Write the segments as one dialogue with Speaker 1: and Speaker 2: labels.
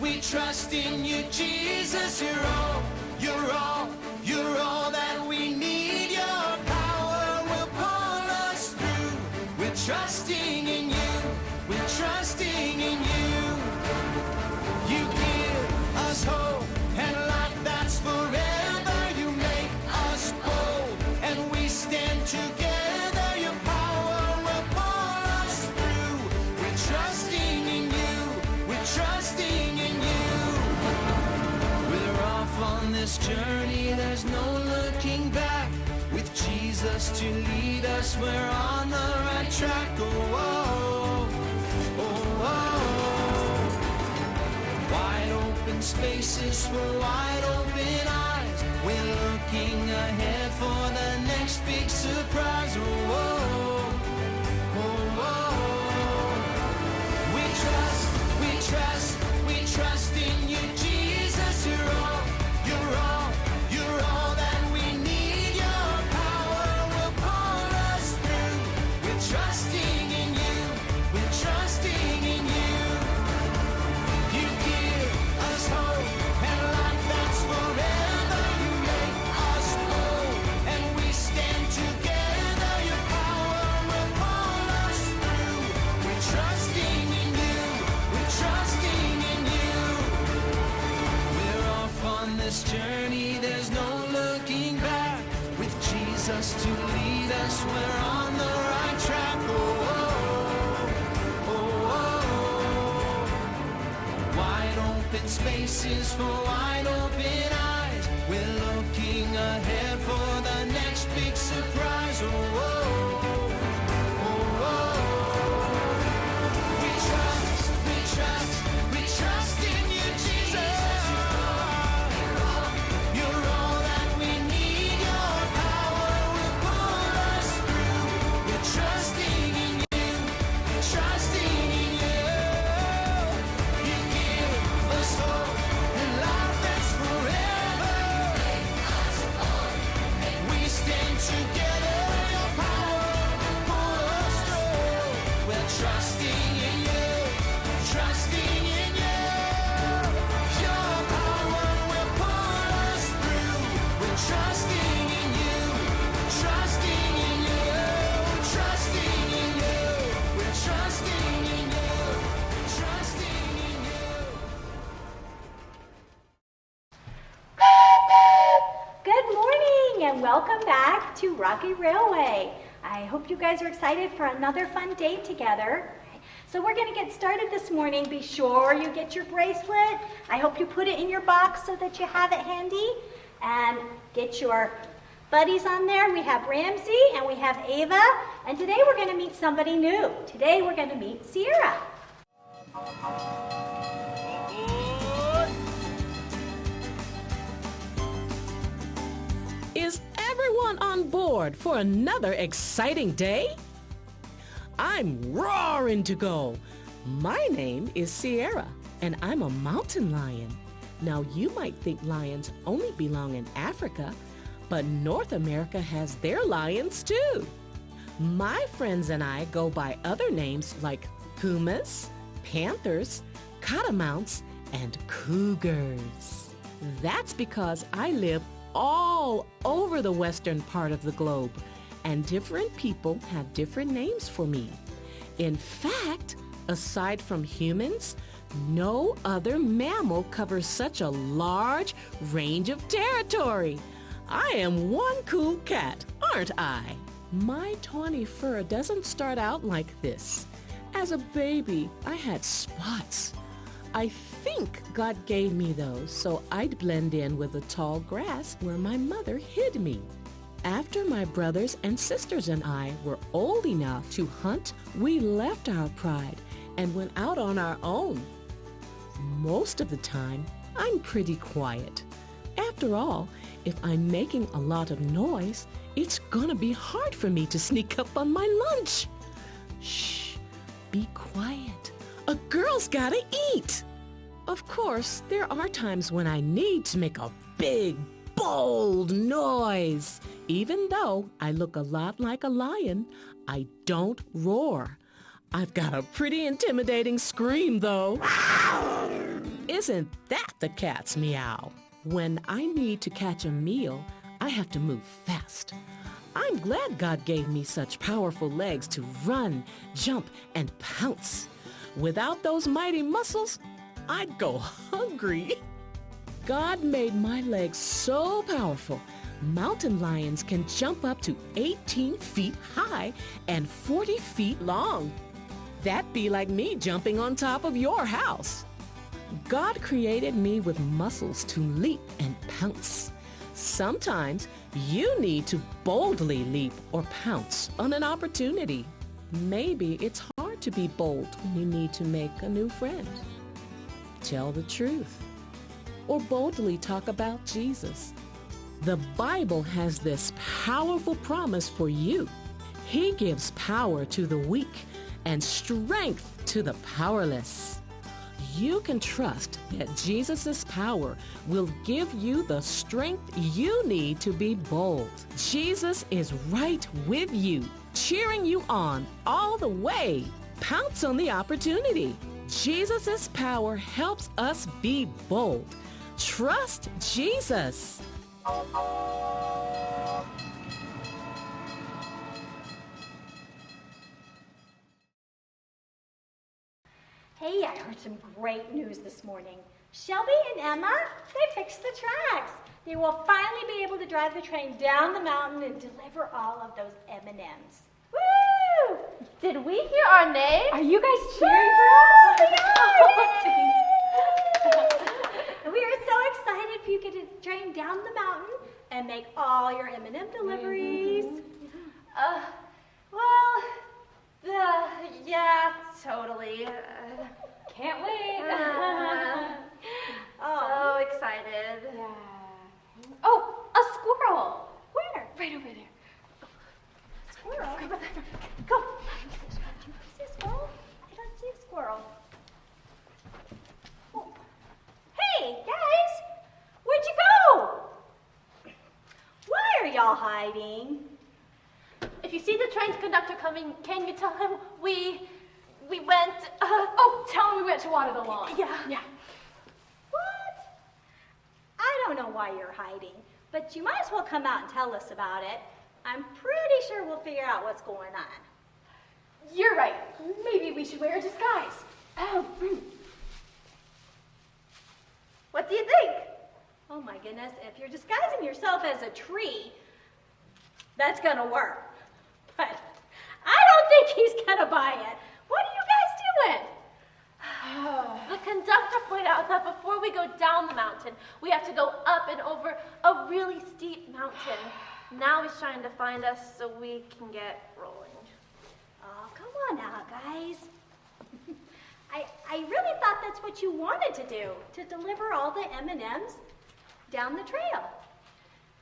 Speaker 1: we trust in you, Jesus. You're all that we need. Your power will pull us through. We're trusting in you. We're trusting in you. You give us hope and life that's forever. You make us bold and we stand together. Your power will pull us through. We're trusting in you. We're trusting in you. We're off on this journey. There's no looking back. With Jesus to lead us, we're on the right track. Oh, oh, oh, oh. Wide open spaces for wide open eyes. We're looking ahead for the next big surprise. Oh, oh, oh, oh. We trust in you, Jesus. You're all that we need. Your power will pull us through. We're trusting in you. We're trusting in you. You give us hope and life that's forever. You make us bold and we stand together. Your power will pull us through. We're trusting in you. We're trusting in you. We're off on this journey. There's no looking back. With Jesus to lead us, we're on the right track. Oh, oh, oh, oh. Wide open spaces for wide open eyes. We're looking ahead for the next big surprise. Oh, oh, oh, oh. We trust in you, Jesus. You're all that we need. Your power will pull us through. We're trusting in you. We're trusting in you. You give us hope and life that's forever. We stand together. Your power will pull us through. We're trusting in you. Trusting in you. Your power will pull us through. We're trusting in you. Trusting in you. Trusting in you. We're trusting in you. Trusting in you.
Speaker 2: Good morning and welcome back to Rocky Railway. I hope you guys are excited for another fun day together. So we're going to get started this morning. Be sure you get your bracelet. I hope you put it in your box so that you have it handy. And get your buddies on there. We have Ramsey and we have Ava. And today we're going to meet somebody new. Today we're going to meet Sierra.
Speaker 3: Is everyone on board for another exciting day? I'm roaring to go. My name is Sierra, and I'm a mountain lion. Now, you might think lions only belong in Africa, but North America has their lions too. My friends and I go by other names like pumas, panthers, catamounts, and cougars. That's because I live all over the western part of the globe, and different people have different names for me. In fact, aside from humans, no other mammal covers such a large range of territory. I am one cool cat, aren't I? My tawny fur doesn't start out like this. As a baby, I had spots. I think God gave me those so I'd blend in with the tall grass where my mother hid me. After my brothers and sisters and I were old enough to hunt, we left our pride and went out on our own. Most of the time, I'm pretty quiet. After all, if I'm making a lot of noise, it's gonna be hard for me to sneak up on my lunch. Shh, be quiet. A girl's gotta eat. Of course, there are times when I need to make a big, bold noise. Even though I look a lot like a lion, I don't roar. I've got a pretty intimidating scream, though. Is Isn't that the cat's meow? When I need to catch a meal, I have to move fast. I'm glad God gave me such powerful legs to run, jump, and pounce. Without those mighty muscles, I'd go hungry. God made my legs so powerful, mountain lions can jump up to 18 feet high and 40 feet long. That'd be like me jumping on top of your house. God created me with muscles to leap and pounce. Sometimes you need to boldly leap or pounce on an opportunity. Maybe it's hard to be bold when you need to make a new friend. Tell the truth. Or boldly talk about Jesus. The Bible has this powerful promise for you. He gives power to the weak and strength to the powerless. You can trust that Jesus' power will give you the strength you need to be bold. Jesus is right with you, cheering you on all the way. Pounce on the opportunity. Jesus' power helps us be bold. Trust Jesus.
Speaker 2: Hey, I heard some great news this morning. Shelby and Emma, they fixed the tracks. They will finally be able to drive the train down the mountain and deliver all of those M&Ms.
Speaker 4: Woo! Did we hear our name?
Speaker 2: Are you guys cheering for us? We are so excited for you to get the train down the mountain and make all your M&M deliveries.
Speaker 4: Yeah, totally.
Speaker 5: Can't wait.
Speaker 4: So excited.
Speaker 5: Yeah. Oh, a squirrel.
Speaker 2: Where?
Speaker 5: Right over there.
Speaker 2: Squirrel? Go. Do you see a squirrel? I don't see a squirrel. Oh. Hey, guys! Where'd you go? Why are y'all hiding?
Speaker 4: If you see the train's conductor coming, can you tell him we went,
Speaker 5: Oh, tell him we went to water the lawn.
Speaker 4: Yeah.
Speaker 2: What? I don't know why you're hiding, but you might as well come out and tell us about it. I'm pretty sure we'll figure out what's going on.
Speaker 5: You're right. Maybe we should wear a disguise.
Speaker 4: What do you think?
Speaker 2: Oh my goodness, if you're disguising yourself as a tree, that's gonna work. But I don't think he's gonna buy it. What are you guys doing?
Speaker 4: The conductor pointed out that before we go down the mountain, we have to go up and over a really steep mountain. Now he's trying to find us so we can get rolling.
Speaker 2: Oh, come on now, guys. I really thought that's what you wanted to do, to deliver all the M&Ms down the trail.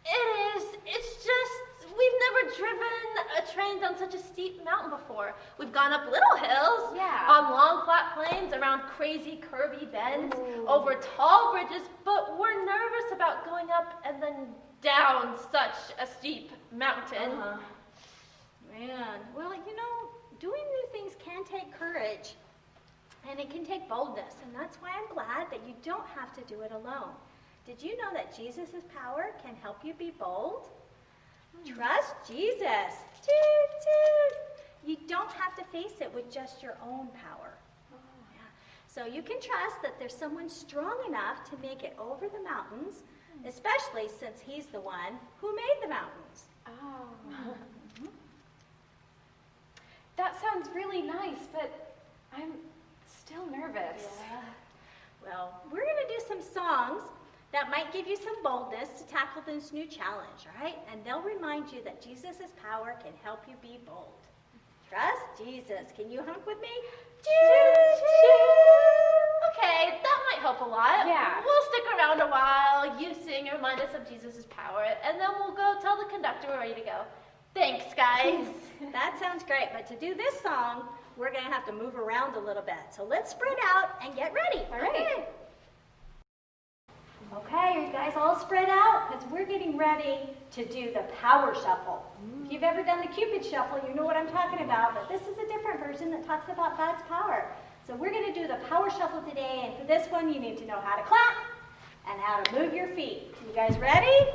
Speaker 4: It is. It's just we've never driven a train down such a steep mountain before. We've gone up little hills,
Speaker 5: Yeah.
Speaker 4: on long flat plains, around crazy curvy bends, over tall bridges, but we're nervous about going up and then down such a steep mountain.
Speaker 2: Man, well, you know, doing new things can take courage, and it can take boldness, and that's why I'm glad that you don't have to do it alone. Did you know that Jesus' power can help you be bold? Trust Jesus. Toot, toot. You don't have to face it with just your own power. Yeah. So you can trust that there's someone strong enough to make it over the mountains, especially since he's the one who made the mountains.
Speaker 5: Oh. That sounds really nice, but I'm still nervous.
Speaker 2: Yeah. Well, we're going to do some songs that might give you some boldness to tackle this new challenge, all right? And they'll remind you that Jesus' power can help you be bold. Trust Jesus. Can you hunk with me?
Speaker 4: Okay, that might help a lot.
Speaker 5: Yeah.
Speaker 4: We'll stick around a while, you sing and remind us of Jesus' power, and then we'll go tell the conductor we're ready to go. Thanks, guys.
Speaker 2: That sounds great, but to do this song, we're going to have to move around a little bit. So let's spread out and get ready.
Speaker 5: All right.
Speaker 2: Okay, are you guys all spread out? Because we're getting ready to do the power shuffle. If you've ever done the Cupid shuffle, you know what I'm talking about, but this is a different version that talks about God's power. So we're going to do the power shuffle today, and for this one, you need to know how to clap and how to move your feet. You guys ready?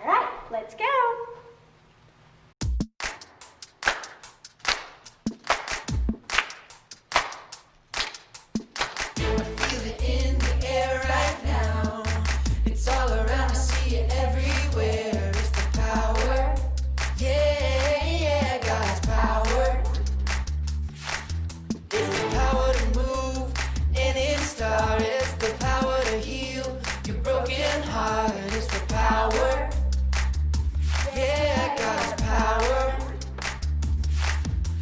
Speaker 2: All right, let's go.
Speaker 1: Feel it in the air right now. It's all around, I see it everywhere. It's the power, yeah, God's power. It's the power to move any star. It's the power to heal your broken heart. It's the power, yeah, God's power.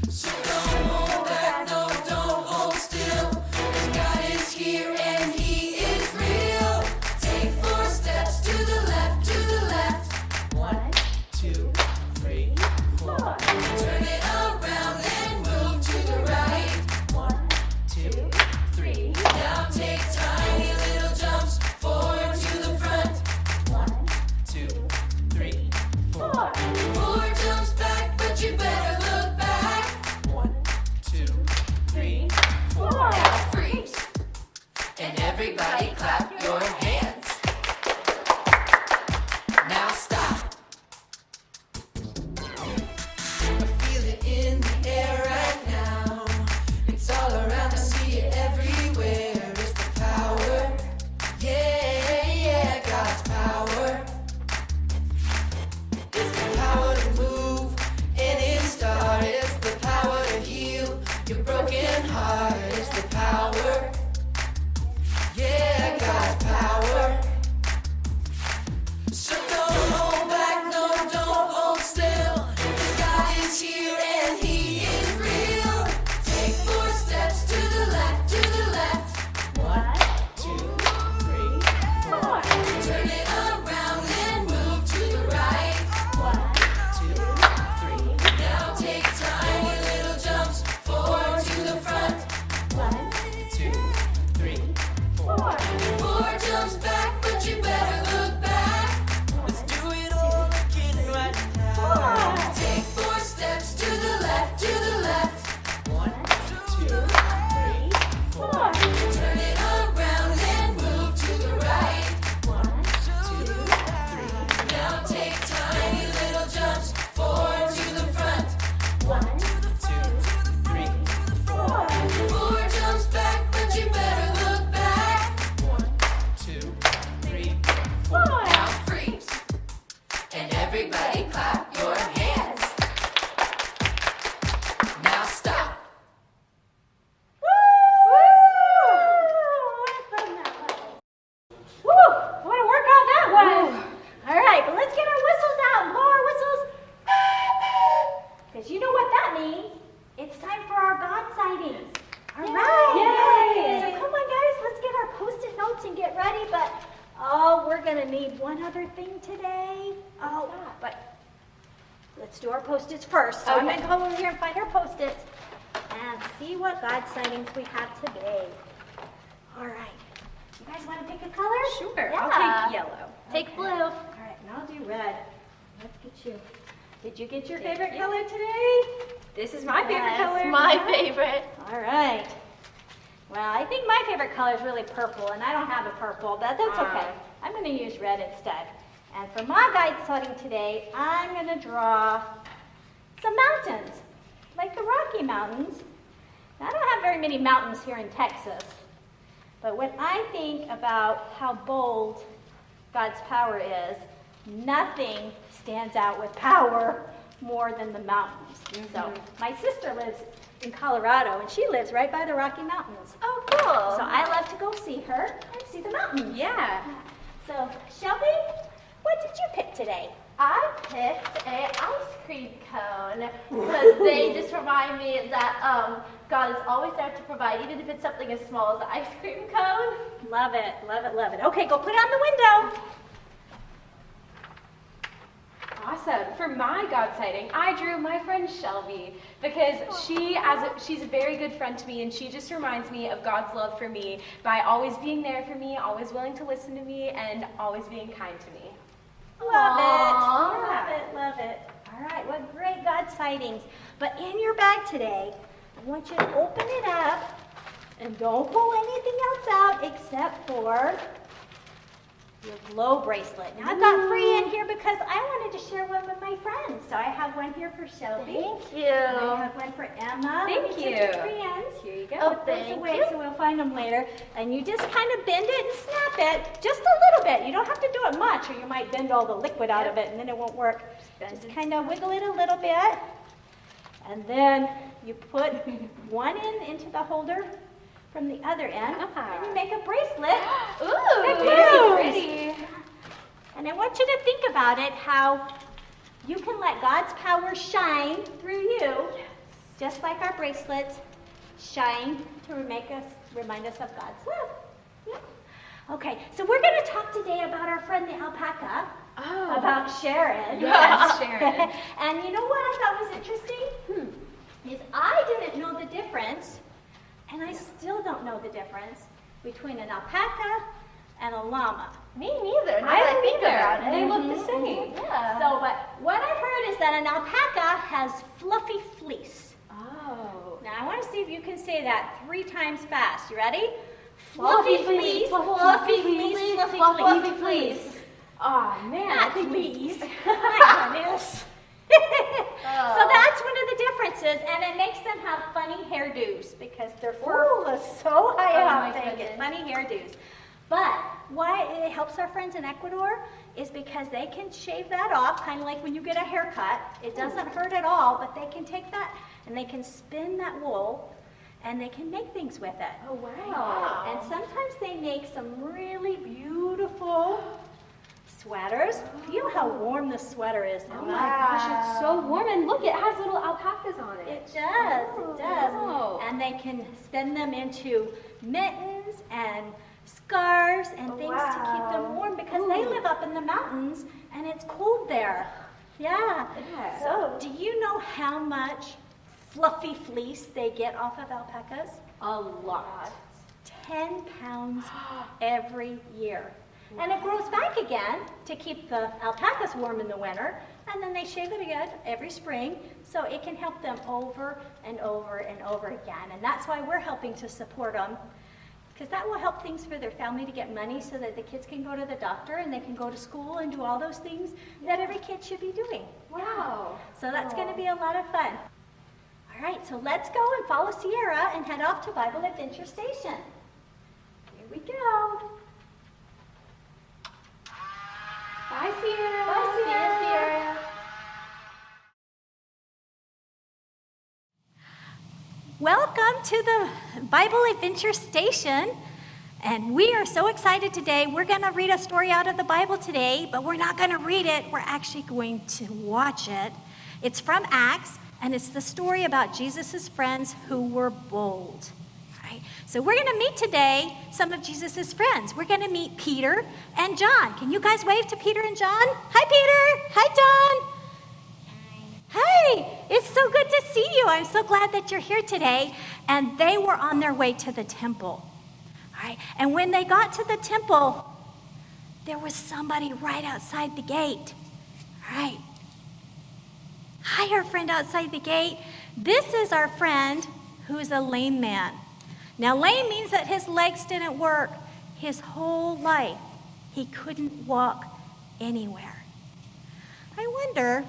Speaker 1: So don't hold back, no, don't hold still. 'Cause God is here and He is real. Take 4 steps to the left, to the left. 1, 2, 3, 4. Turn it around and move to the right. 1, 2, 3. Now take tiny little jumps forward to the front. 1, 2, 3, 4. 4 jumps back, but you better look back. 1, 2, 3, 4. Now freeze. And everybody clap your hands. Now stop. I feel it in the air right now. It's all around, I see it everywhere. It's the power, yeah, God's power. It's the power to move any star. It's the power to heal your broken heart. It's the power, yeah, God's power. So don't hold back, no, don't hold still. 'Cause God is here and He is real. Take 4 steps to the left, to the left. 1, 2, 3, 4. Turn it around and move to the right. 1, 2, 3. Now take tiny little jumps forward to the front. 1, 2, 3, 4. 4 jumps back, but you better look back. Let's do it all again right now. Take 4 steps to the left, to the left. 1, 2, 3, 4. Turn it around and move to the right. 1, 2, 3. Now take tiny little jumps forward to the front. 1, 2, 3, 4. 4 jumps back, but you better look back. 1, 2, 3, 4. Now freeze. And everybody clap your hands. Now stop.
Speaker 2: Woo! What a workout that was. All right, but let's get our whistles out. Blow our whistles. Because you know what that means. It's time for our God sightings. All right.
Speaker 5: Yay!
Speaker 2: So come on, guys. Let's get our Post-it notes and get ready. But, oh, we're going to need one other thing today. Oh, but let's do our Post-its first. So I'm going to come over here and find our Post-its and see what God sightings we have today. All right. You guys want to pick a color?
Speaker 5: Sure,
Speaker 2: Yeah.
Speaker 5: I'll take yellow.
Speaker 4: Take blue.
Speaker 2: All right, and I'll do red. Let's get you. Did you get your favorite color today?
Speaker 5: This is my favorite
Speaker 2: Yes,
Speaker 5: color.
Speaker 4: My favorite.
Speaker 2: All right. Well, I think my favorite color is really purple, and I don't have a purple, but that's okay. I'm going to use red instead. And for my guide sighting today, I'm going to draw some mountains, like the Rocky Mountains. Now, I don't have very many mountains here in Texas, but when I think about how bold God's power is, nothing stands out with power more than the mountains. So my sister lives in Colorado, and she lives right by the Rocky Mountains.
Speaker 4: Oh, cool.
Speaker 2: So I love to go see her and see the mountains.
Speaker 5: Yeah.
Speaker 2: So Shelby, what did you pick today?
Speaker 4: I picked a ice cream cone because they just remind me that God is always there to provide, even if it's something as small as an ice cream cone.
Speaker 2: Love it, love it, love it. Okay, go put it on the window.
Speaker 5: Awesome. For my God sighting, I drew my friend Shelby because she's a very good friend to me, and she just reminds me of God's love for me by always being there for me, always willing to listen to me, and always being kind to me.
Speaker 2: Love it,
Speaker 4: Aww.
Speaker 2: love it, love it. All right, what great God sightings. But in your bag today, I want you to open it up And don't pull anything else out except for your glow bracelet. Now I've got 3 in here because I wanted to share one with my friends. So I have one here for Shelby.
Speaker 4: Thank you.
Speaker 2: And I have one for Emma.
Speaker 5: Thank
Speaker 2: Let me
Speaker 5: you.
Speaker 2: take your friends.
Speaker 5: Here you go.
Speaker 4: Oh,
Speaker 2: Put those
Speaker 4: thank
Speaker 2: away
Speaker 4: you.
Speaker 2: so we'll find them later. And you just kind of bend it and snap it just a little bit. You don't have to do it much or you might bend all the liquid out of it and then it won't work. Just kind of wiggle it a little bit. And then you put one end into the holder from the other end. And you make a bracelet.
Speaker 5: Ooh,
Speaker 2: Very
Speaker 5: pretty.
Speaker 2: And I want you to think about it, how you can let God's power shine through you, just like our bracelets shine to remind us of God's love. Yeah. Okay, so we're going to talk today about our friend the alpaca, about Sharon.
Speaker 5: Yes, Sharon.
Speaker 2: And you know what I thought was interesting? Is I didn't know the difference, and I still don't know the difference between an alpaca and a llama.
Speaker 4: Me neither. Now
Speaker 5: I
Speaker 4: that
Speaker 5: don't
Speaker 4: think
Speaker 5: either.
Speaker 4: about it.
Speaker 5: They look the same.
Speaker 4: Yeah.
Speaker 2: So, but what I've heard is that an alpaca has fluffy fleece.
Speaker 5: Oh.
Speaker 2: Now, I want to see if you can say that 3 times fast. You ready?
Speaker 4: Fluffy
Speaker 2: Fluffy
Speaker 4: fleece,
Speaker 2: fleece,
Speaker 4: fluffy
Speaker 2: fluffy
Speaker 4: fleece,
Speaker 2: fleece, fluffy
Speaker 4: fluffy
Speaker 2: fleece.
Speaker 4: fleece.
Speaker 5: Oh, man. I
Speaker 2: Not
Speaker 5: think
Speaker 2: fleece. My goodness. So that's one of the differences, and it makes them have funny hairdos because their fur was so high
Speaker 4: Oh,
Speaker 2: up,
Speaker 4: my
Speaker 2: they get
Speaker 4: goodness.
Speaker 2: funny hairdos. But why it helps our friends in Ecuador is because they can shave that off, kind of like when you get a haircut. It doesn't hurt at all, but they can take that and they can spin that wool and they can make things with it.
Speaker 5: Oh, wow.
Speaker 2: And sometimes they make some really beautiful sweaters. Feel how warm this sweater is.
Speaker 5: Oh my gosh, it's so warm. And look, it has little alpacas on it.
Speaker 2: It does, it does.
Speaker 5: Wow.
Speaker 2: And they can spin them into mittens and scarves and things to keep them warm because they live up in the mountains and it's cold there. Yeah.
Speaker 5: Yeah.
Speaker 2: So, do you know how much fluffy fleece they get off of alpacas?
Speaker 5: A lot.
Speaker 2: 10 pounds every year. And it grows back again to keep the alpacas warm in the winter, and then they shave it again every spring, so it can help them over and over and over again. And that's why we're helping to support them, because that will help things for their family to get money so that the kids can go to the doctor and they can go to school and do all those things that every kid should be doing.
Speaker 5: Wow.
Speaker 2: So that's going to be a lot of fun. All right, so let's go and follow Sierra and head off to Bible Adventure Station. Here we go.
Speaker 5: Bye, Sierra.
Speaker 2: Bye,
Speaker 4: See you, Sierra.
Speaker 2: Welcome to the Bible Adventure Station. And we are so excited today. We're going to read a story out of the Bible today, but we're not going to read it. We're actually going to watch it. It's from Acts, and it's the story about Jesus' friends who were bold. All right? So we're going to meet today some of Jesus' friends. We're going to meet Peter and John. Can you guys wave to Peter and John? Hi, Peter. Hi, John. Hi, it's so good to see you. I'm so glad that you're here today. And they were on their way to the temple. All right, and when they got to the temple, there was somebody right outside the gate. All right. Hi, our friend outside the gate. This is our friend who's a lame man. Now, lame means that his legs didn't work his whole life. He couldn't walk anywhere. I wonder,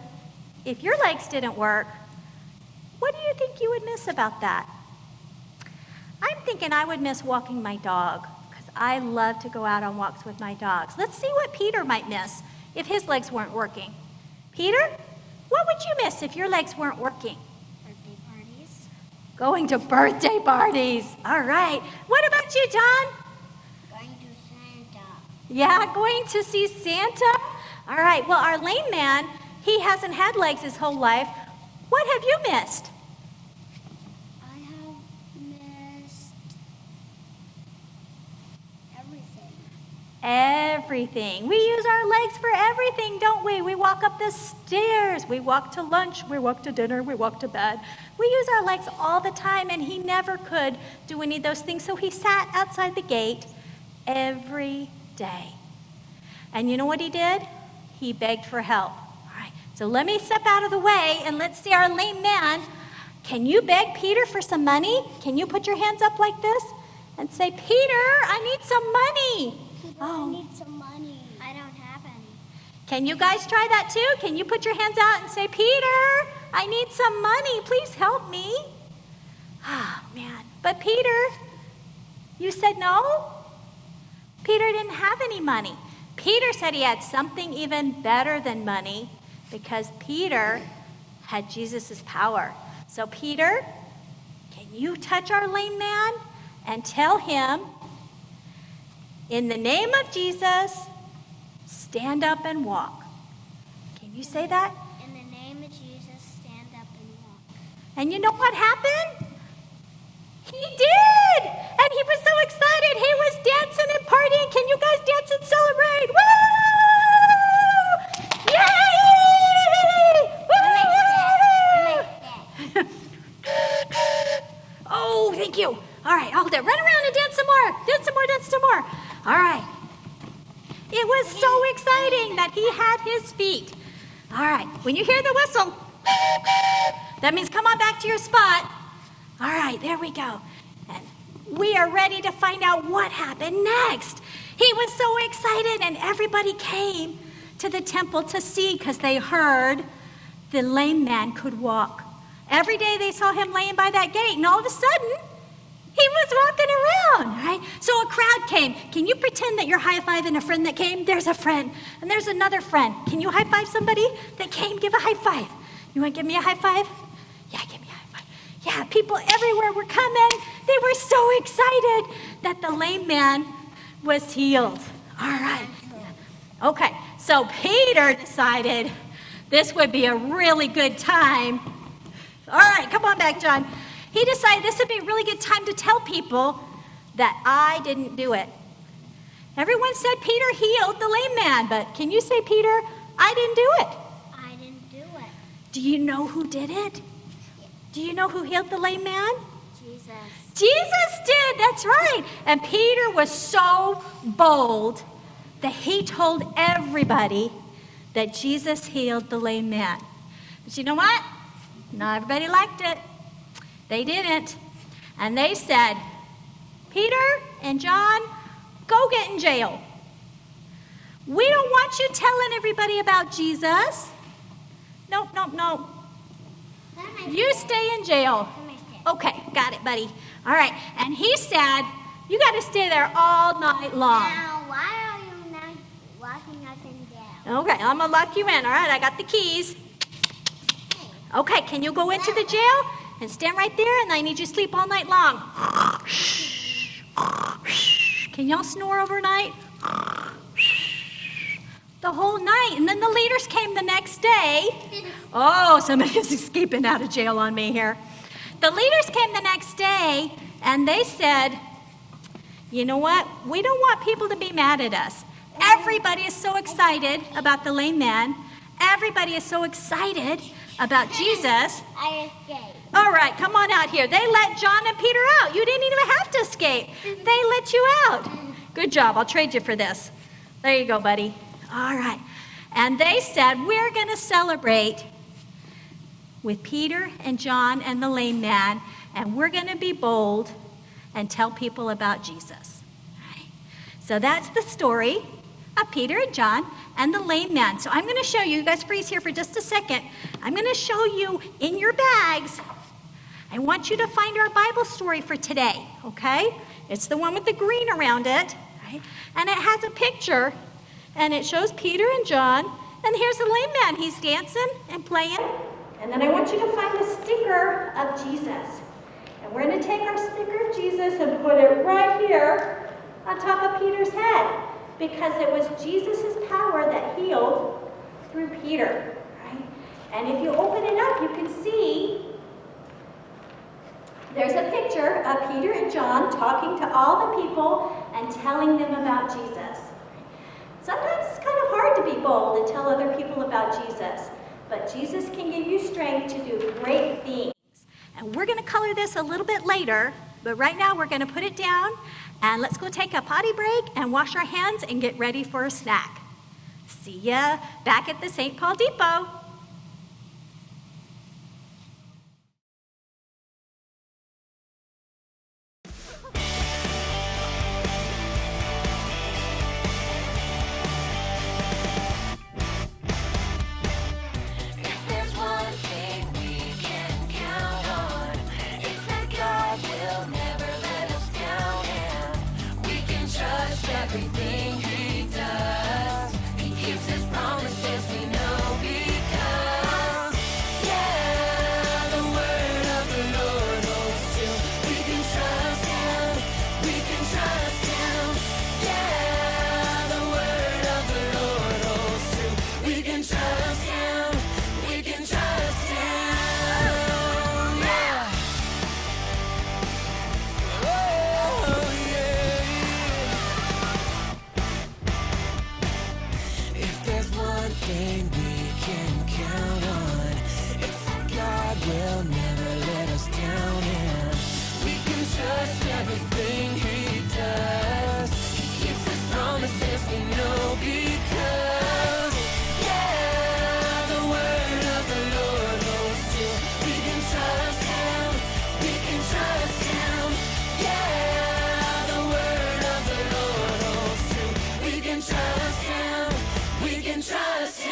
Speaker 2: if your legs didn't work, what do you think you would miss about that? I'm thinking I would miss walking my dog because I love to go out on walks with my dogs. Let's see what Peter might miss if his legs weren't working. Peter, what would you miss if your legs weren't working?
Speaker 6: Birthday parties.
Speaker 2: Going to birthday parties. All right. What about you, John?
Speaker 6: Going to Santa.
Speaker 2: Yeah, going to see Santa? All right. Well, our lame man, he hasn't had legs his whole life. What have you missed?
Speaker 6: I have missed everything.
Speaker 2: Everything. We use our legs for everything, don't we? We walk up the stairs. We walk to lunch. We walk to dinner. We walk to bed. We use our legs all the time, and he never could do any of those things, so he sat outside the gate every day. And you know what he did? He begged for help. All right, so let me step out of the way, and let's see our lame man. Can you beg Peter for some money? Can you put your hands up like this and say, Peter, I need some money?
Speaker 6: Peter, I need some money. I don't have any.
Speaker 2: Can you guys try that too? Can you put your hands out and say, Peter, I need some money. Please help me. Ah, man. But Peter, you said no? Peter didn't have any money. Peter said he had something even better than money because Peter had Jesus' power. So Peter, can you touch our lame man and tell him, in the name of Jesus, stand up and walk. Can you say that?
Speaker 6: In the name of Jesus, stand up and walk.
Speaker 2: And you know what happened? He did! And he was so excited. He was dancing and partying. Can you guys dance and celebrate? Woo! Yay! Woo! Oh, thank you. All right, hold it. Run around and dance some more. Dance some more, dance some more. All right. It was so exciting that he had his feet. All right, when you hear the whistle, that means come on back to your spot. All right, there we go. And we are ready to find out what happened next. He was so excited, and everybody came to the temple to see because they heard the lame man could walk. Every day they saw him laying by that gate, and all of a sudden, he was walking around, right? So a crowd came. Can you pretend that you're high-fiving a friend that came? There's a friend, and there's another friend. Can you high-five somebody that came? Give a high five. You want to give me a high five? Yeah, give me a high five. Yeah, people everywhere were coming. They were so excited that the lame man was healed. All right. Okay, so Peter decided this would be a really good time. All right, come on back, John. He decided this would be a really good time to tell people that I didn't do it. Everyone said Peter healed the lame man, but can you say, Peter, I didn't do it?
Speaker 6: I didn't do it.
Speaker 2: Do you know who did it? Do you know who healed the lame man?
Speaker 6: Jesus.
Speaker 2: Jesus did, that's right. And Peter was so bold that he told everybody that Jesus healed the lame man. But you know what? Not everybody liked it. They didn't. And they said, Peter and John, go get in jail. We don't want you telling everybody about Jesus. Nope. You stay in jail. Okay, got it, buddy. All right. And he said, you got to stay there all night long.
Speaker 6: Now, why are you not locking us in jail?
Speaker 2: Okay, I'm going to lock you in. All right, I got the keys. Okay, can you go into the jail and stand right there, and I need you to sleep all night long. Can y'all snore overnight? The whole night. And then the leaders came the next day. Oh, somebody's escaping out of jail on me here. The leaders came the next day, and they said, you know what? We don't want people to be mad at us. Everybody is so excited about the lame man. Everybody is so excited about Jesus.
Speaker 6: I escaped.
Speaker 2: All right, come on out here. They let John and Peter out. You didn't even have to escape. They let you out. Good job. I'll trade you for this. There you go, buddy. All right. And they said, we're going to celebrate with Peter and John and the lame man, and we're going to be bold and tell people about Jesus. All right. So that's the story of Peter and John and the lame man. So I'm going to show you guys freeze here for just a second. I'm going to show you in your bags. I want you to find our Bible story for today, okay? It's the one with the green around it, right? And it has a picture, and it shows Peter and John, and here's the lame man. He's dancing and playing. And then I want you to find the sticker of Jesus. And we're going to take our sticker of Jesus and put it right here on top of Peter's head, because it was Jesus' power that healed through Peter, right? And if you open it up, you can see there's a picture of Peter and John talking to all the people and telling them about Jesus. Sometimes it's kind of hard to be bold and tell other people about Jesus, but Jesus can give you strength to do great things. And we're going to color this a little bit later, but right now we're going to put it down, and let's go take a potty break and wash our hands and get ready for a snack. See ya back at the St. Paul Depot.
Speaker 1: trust everything he does. He keeps his promises, we know because, yeah, the word of the Lord holds true. We can trust him, we can trust him. Yeah, the word of the Lord holds true. We can trust him, we can trust him.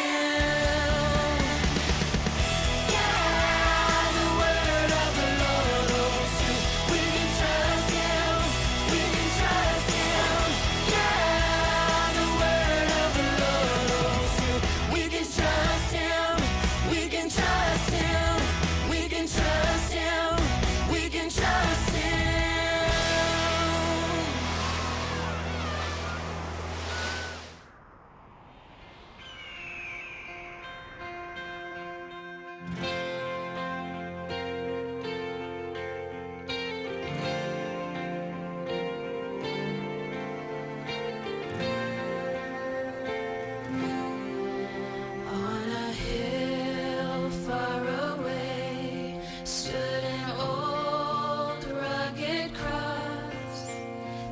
Speaker 1: On a hill far away stood an old rugged cross,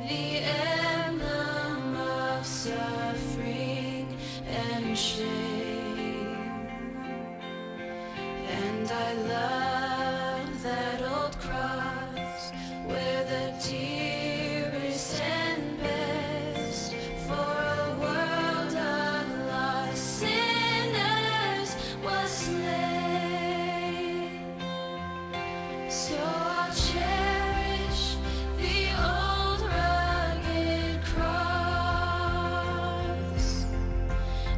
Speaker 1: the emblem of suffering and shame. And I love that old cross where the dearest and best for a world of lost sinners was slain. So I'll cherish the old rugged cross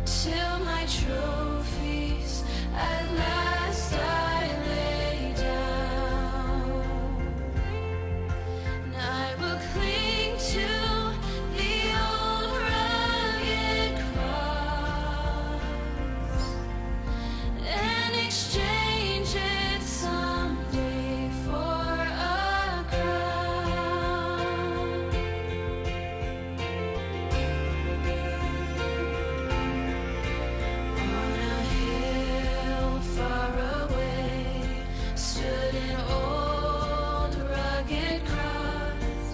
Speaker 1: till my trophies at last I lay down. And I will cling to the old rugged cross and exchange it someday for a crown. On a hill far away stood an old rugged cross,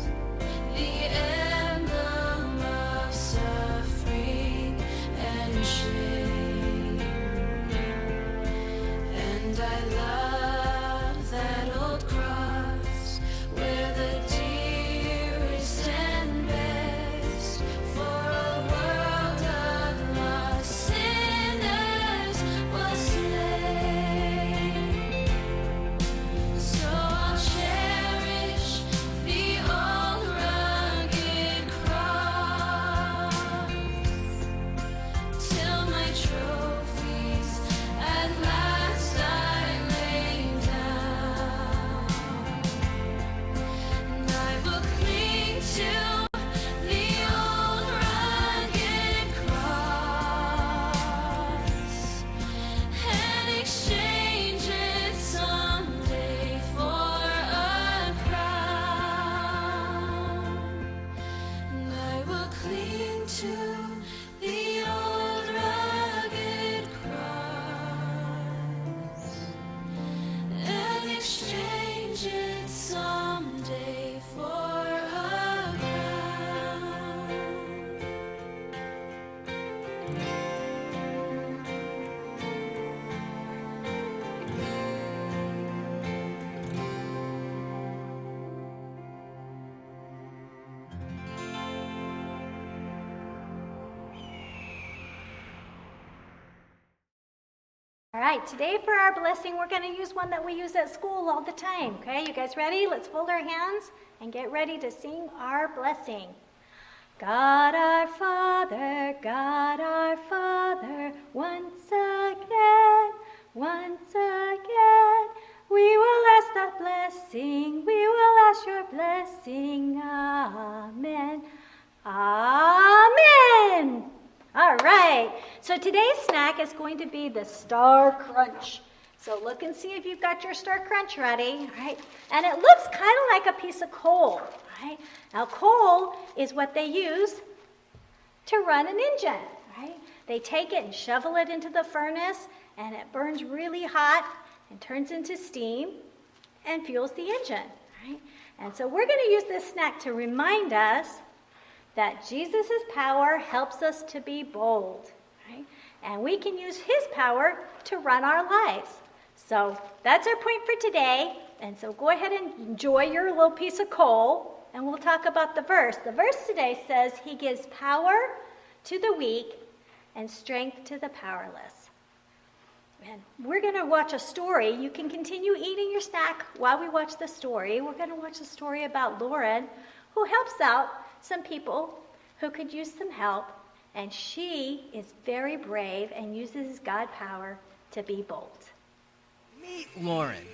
Speaker 1: the emblem of suffering and shame. And I love that old cross where the dearest and best for a world of lost sinners was slain. So I'll cherish the old rugged cross till my trophies at last I lay down. And I will cling to the old rugged cross and exchange it someday for a crown. And I will cling to the old rugged cross and exchange it someday for a crown.
Speaker 2: All right, today for our blessing, we're going to use one that we use at school all the time. Okay, you guys ready? Let's fold our hands and get ready to sing our blessing. God our Father, once again, we will ask that blessing, we will ask your blessing. Amen. Amen. All right, so today's snack is going to be the Star Crunch. So look and see if you've got your Star Crunch ready, all right? And it looks kind of like a piece of coal, right? Now coal is what they use to run an engine, right? They take it and shovel it into the furnace, and it burns really hot and turns into steam and fuels the engine, right? And so we're going to use this snack to remind us that Jesus' power helps us to be bold, right? And we can use his power to run our lives. So that's our point for today. And so go ahead and enjoy your little piece of coal, and we'll talk about the verse. The verse today says he gives power to the weak and strength to the powerless. And we're going to watch a story. You can continue eating your snack while we watch the story. We're going to watch a story about Lauren, who helps out some people who could use some help. And she is very brave and uses God power to be bold.
Speaker 7: Meet Lauren.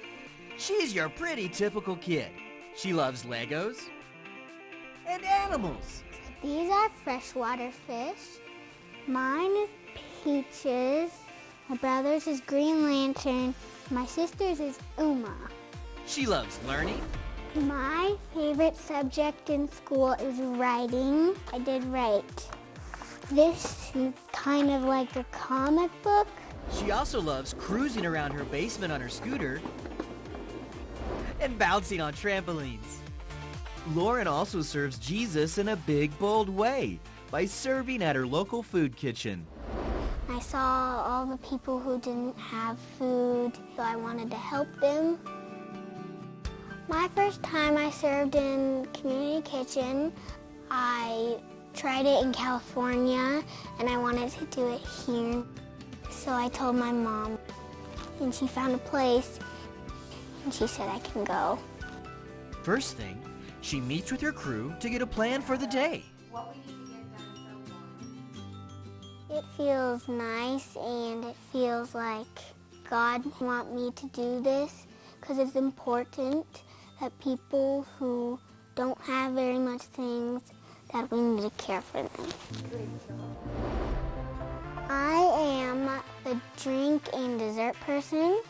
Speaker 7: She's your pretty typical kid. She loves Legos and animals.
Speaker 6: These are freshwater fish. Mine is Peaches. My brother's is Green Lantern. My sister's is Uma.
Speaker 7: She loves learning.
Speaker 6: My favorite subject in school is writing. I did write. This is kind of like a comic book.
Speaker 7: She also loves cruising around her basement on her scooter and bouncing on trampolines. Lauren also serves Jesus in a big, bold way by serving at her local food kitchen.
Speaker 6: I saw all the people who didn't have food, so I wanted to help them. My first time I served in community kitchen, I tried it in California, and I wanted to do it here. So I told my mom, and she found a place, and she said I can go.
Speaker 7: First thing, she meets with her crew to get a plan for the day.
Speaker 6: It feels nice, and it feels like God wants me to do this, because it's important that people who don't have very much things, that we need to care for them. I am the drink and dessert person.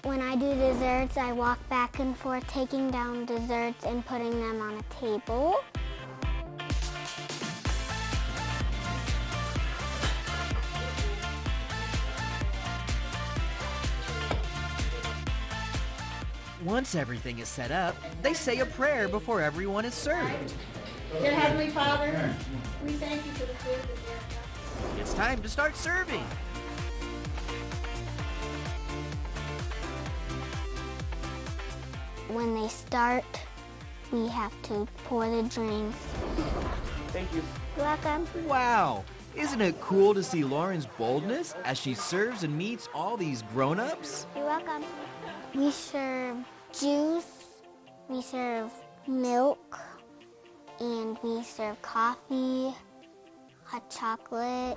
Speaker 6: When I do desserts, I walk back and forth taking down desserts and putting them on a table.
Speaker 7: Once everything is set up, they say a prayer before everyone is served.
Speaker 8: Dear Heavenly Father, we thank you for the food that you have done.
Speaker 7: It's time to start serving.
Speaker 6: When they start, we have to pour the drinks.
Speaker 7: Thank you.
Speaker 6: You're welcome.
Speaker 7: Wow! Isn't it cool to see Lauren's boldness as she serves and meets all these grown-ups?
Speaker 6: You're welcome. We serve juice, we serve milk, and we serve coffee, hot chocolate.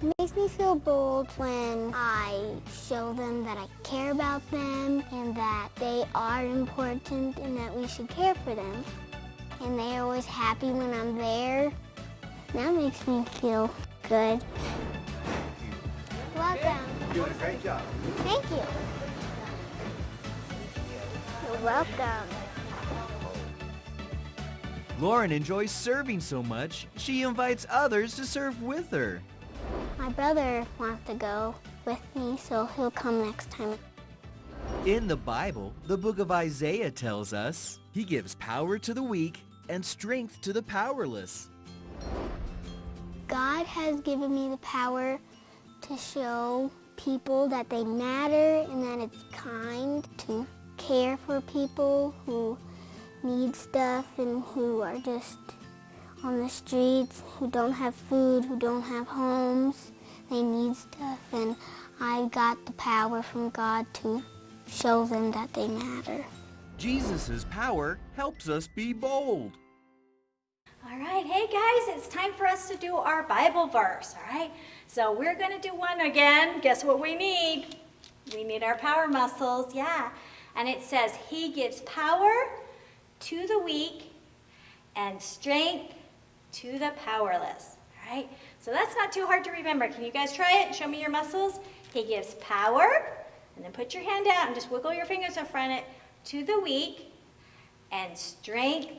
Speaker 6: It makes me feel bold when I show them that I care about them and that they are important and that we should care for them. And they're always happy when I'm there. That makes me feel good. Welcome.
Speaker 9: You're doing a great job.
Speaker 6: Thank you. You're welcome.
Speaker 7: Lauren enjoys serving so much, she invites others to serve with her.
Speaker 6: My brother wants to go with me, so he'll come next time.
Speaker 7: In the Bible, the book of Isaiah tells us, he gives power to the weak and strength to the powerless.
Speaker 6: God has given me the power to show people that they matter and that it's kind to care for people who need stuff and who are just on the streets, who don't have food, who don't have homes. They need stuff, and I got the power from God to show them that they matter.
Speaker 7: Jesus' power helps us be bold.
Speaker 2: All right, hey guys, it's time for us to do our Bible verse, all right? So we're going to do one again. Guess what we need? We need our power muscles, yeah. And it says, he gives power to the weak and strength to the powerless, all right? So that's not too hard to remember. Can you guys try it? Show me your muscles. He gives power, and then put your hand out and just wiggle your fingers in front of it, to the weak and strength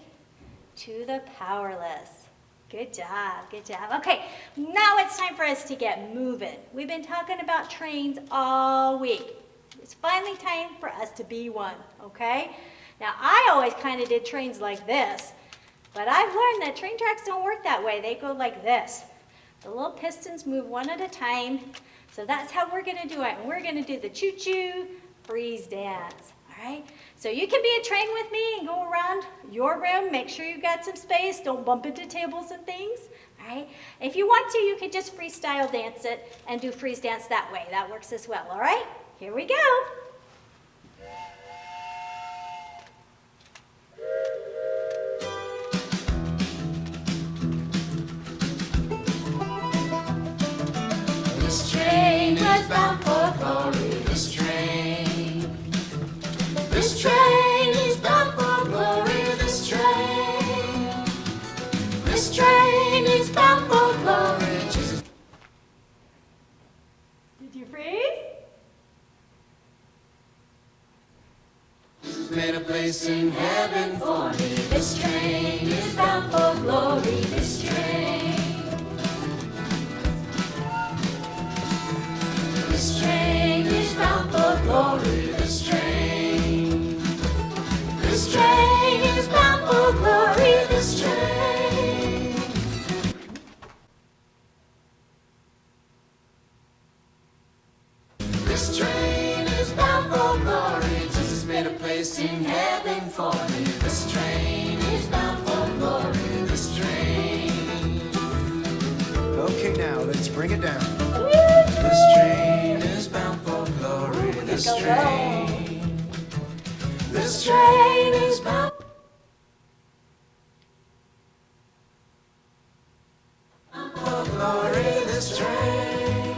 Speaker 2: to the powerless. Good job, good job. Okay, now it's time for us to get moving. We've been talking about trains all week. It's finally time for us to be one, okay? Now, I always kind of did trains like this, but I've learned that train tracks don't work that way. They go like this. The little pistons move one at a time, so that's how we're gonna do it. And we're gonna do the choo-choo freeze dance, all right? So you can be a train with me and go around your room. Make sure you got some space. Don't bump into tables and things, all right? If you want to, you could just freestyle dance it and do freeze dance that way. That works as well, all right? Here we go.
Speaker 1: This train is bound for glory. This train. This train is bound for glory. This train. This train is bound for glory. Jesus.
Speaker 2: Did you freeze?
Speaker 1: Made a place in heaven for me. This train is bound for glory. This train. This train is bound for glory. This train. This train is bound for glory. This train. This train is bound for glory. Jesus made a place in heaven for me. This train is bound for glory. This train.
Speaker 9: Okay, now let's bring it down.
Speaker 1: This train is bound for glory. This train. This train is bound for glory. This train.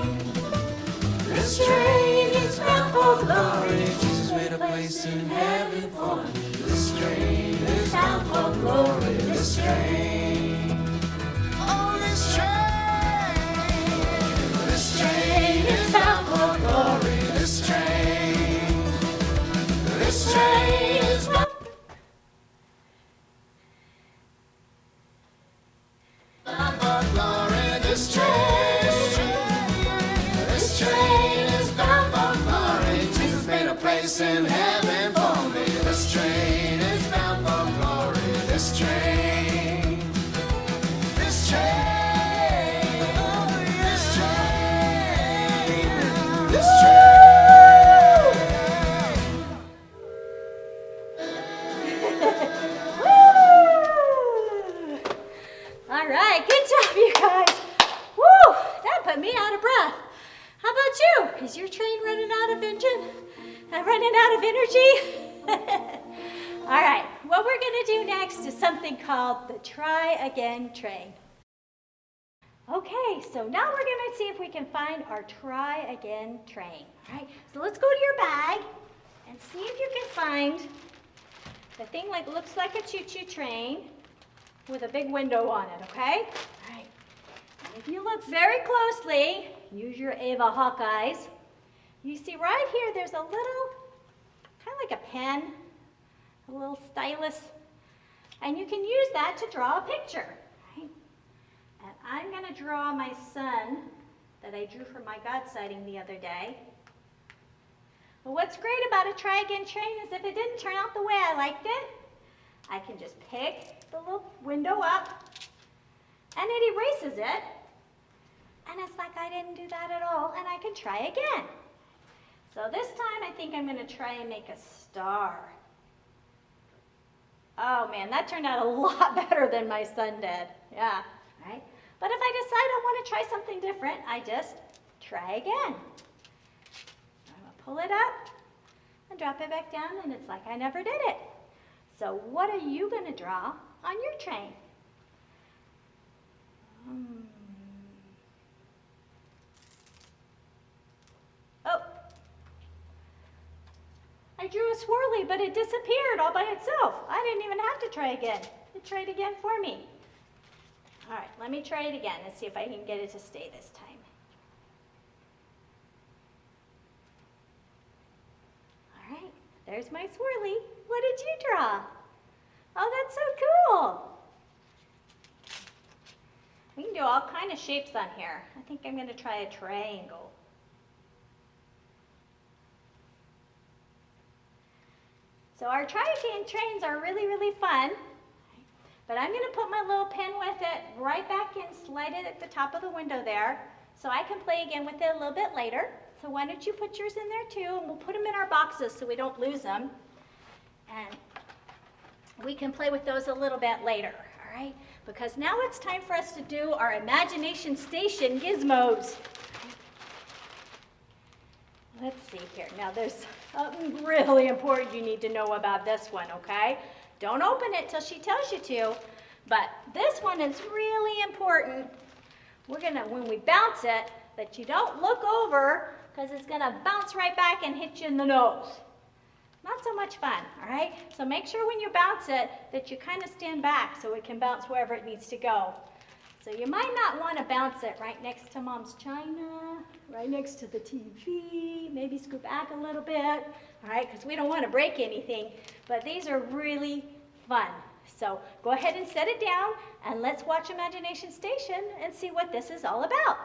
Speaker 1: This train is bound for glory. Jesus made a place in heaven for me. This train is bound for glory. This train. Oh, this train. This train is bound for glory. This train. This train is bound for glory. This train. This train is bound for glory. Jesus made a place in heaven for me. This train is bound for glory. This train. This train. This train. This train.
Speaker 2: Woo! All right, good job, you guys. Woo, that put me out of breath. How about you? Is your train running out of engine? Running out of energy? All right, what we're gonna do next is something called the try again train. Okay, so now we're gonna see if we can find our try again train. All right, so let's go to your bag and see if you can find the thing like looks like a choo-choo train with a big window on it, okay? All right, and if you look very closely, use your Ava Hawkeyes, you see right here there's a little, kind of like a pen, a little stylus, and you can use that to draw a picture, right? And I'm gonna draw my son that I drew for my God sighting the other day. But what's great about a try again train is if it didn't turn out the way I liked it, I can just pick the little window up and it erases it. And it's like I didn't do that at all, and I can try again. So this time I think I'm gonna try and make a star. Oh man, that turned out a lot better than my son did. Yeah, right? But if I decide I wanna try something different, I just try again. I'm gonna pull it up and drop it back down, and it's like I never did it. So what are you gonna draw on your train? Oh, I drew a swirly, but it disappeared all by itself. I didn't even have to try again. It tried again for me. All right, let me try it again and see if I can get it to stay this time. All right, there's my swirly. What did you draw? Oh, that's so cool. We can do all kind of shapes on here. I think I'm gonna try a triangle. So our trains are really, really fun. But I'm going to put my little pin with it right back in, slide it at the top of the window there, so I can play again with it a little bit later. So why don't you put yours in there too, and we'll put them in our boxes so we don't lose them. And we can play with those a little bit later, all right? Because now it's time for us to do our imagination station gizmos. Let's see here. Now there's something really important you need to know about this one, okay? Don't open it till she tells you to, but this one is really important. We're gonna, when we bounce it, that you don't look over, because it's gonna bounce right back and hit you in the nose. Not so much fun, all right? So make sure when you bounce it that you kind of stand back so it can bounce wherever it needs to go. So you might not want to bounce it right next to Mom's china, right next to the TV, maybe scoot back a little bit, all right, because we don't want to break anything, but these are really fun. So go ahead and set it down, and let's watch Imagination Station and see what this is all about.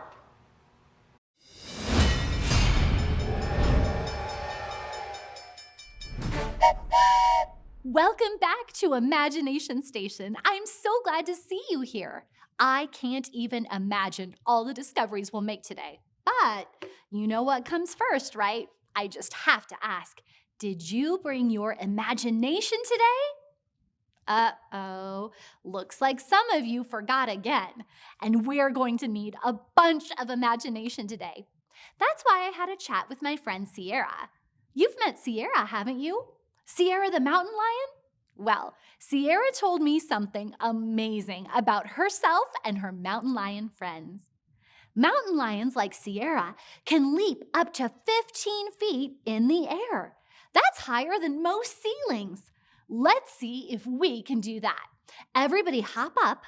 Speaker 10: Welcome back to Imagination Station. I'm so glad to see you here. I can't even imagine all the discoveries we'll make today. But you know what comes first, right? I just have to ask, did you bring your imagination today? Uh-oh, looks like some of you forgot again. And we're going to need a bunch of imagination today. That's why I had a chat with my friend Sierra. You've met Sierra, haven't you? Sierra the mountain lion? Well, Sierra told me something amazing about herself and her mountain lion friends. Mountain lions like Sierra can leap up to 15 feet in the air. That's higher than most ceilings. Let's see if we can do that. Everybody hop up.